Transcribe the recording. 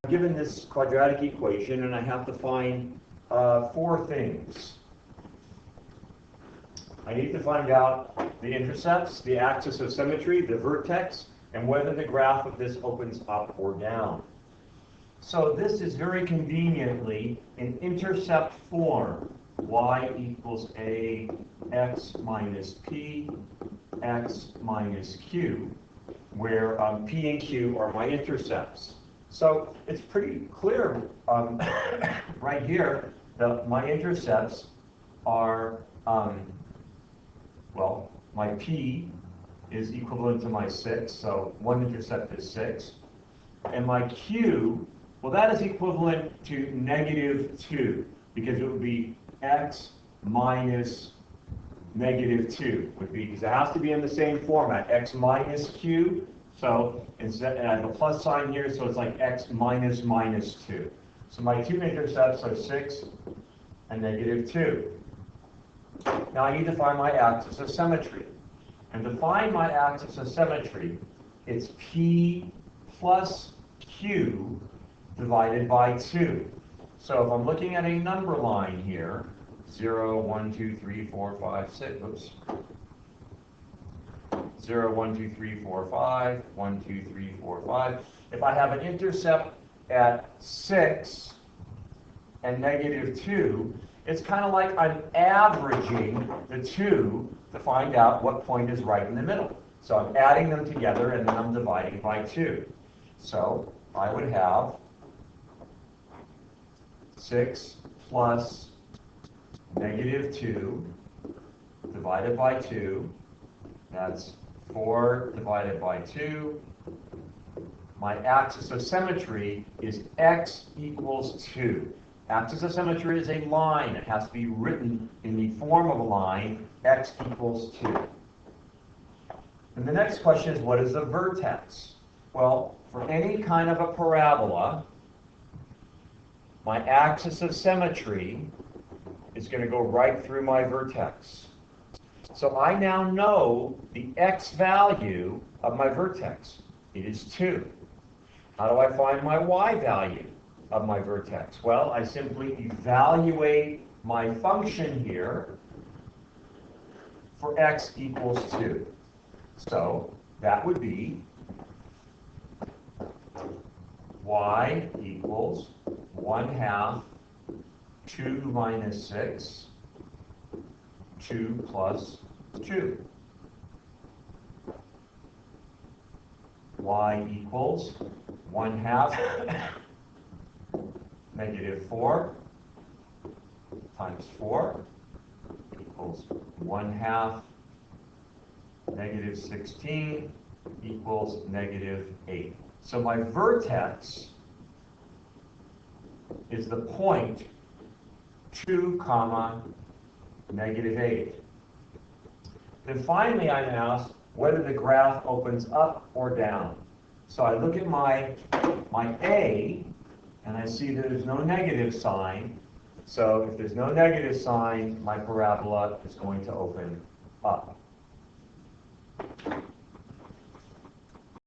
Given this quadratic equation, and I have to find 4 things. I need to find out the intercepts, the axis of symmetry, the vertex, and whether the graph of this opens up or down. So this is very conveniently in intercept form. Y equals a x minus p, x minus q, where p and q are my intercepts. So it's pretty clear right here that my intercepts are, well, my p is equivalent to my 6, so one intercept is 6. And my q, well, that is equivalent to -2, because it would be x minus -2 would be, because it has to be in the same format, x minus q. So instead, I have a plus sign here, so it's like x minus -2. So my 2 intercepts are 6 and -2. Now I need to find my axis of symmetry. And to find my axis of symmetry, it's p plus q divided by 2. So if I'm looking at a number line here, 0, 1, 2, 3, 4, 5, 6, oops. 0, 1, 2, 3, 4, 5, 1, 2, 3, 4, 5. If I have an intercept at 6 and -2, it's kind of like I'm averaging the 2 to find out what point is right in the middle. So I'm adding them together and then I'm dividing by 2. So I would have 6 plus -2 divided by 2. That's 4 divided by 2. My axis of symmetry is x equals 2. Axis of symmetry is a line. It has to be written in the form of a line, x equals 2. And the next question is, what is the vertex? Well, for any kind of a parabola, my axis of symmetry is going to go right through my vertex. So I now know the x value of my vertex. It is 2. How do I find my y value of my vertex? Well, I simply evaluate my function here for x equals 2. So that would be y equals 1/2 2 minus 6, 2 plus 2. Y equals 1/2 -4 times 4 equals 1/2 -16 equals -8. So my vertex is the point 2, -8. Then finally I'm asked whether the graph opens up or down. So I look at my A, and I see that there's no negative sign. So if there's no negative sign, my parabola is going to open up.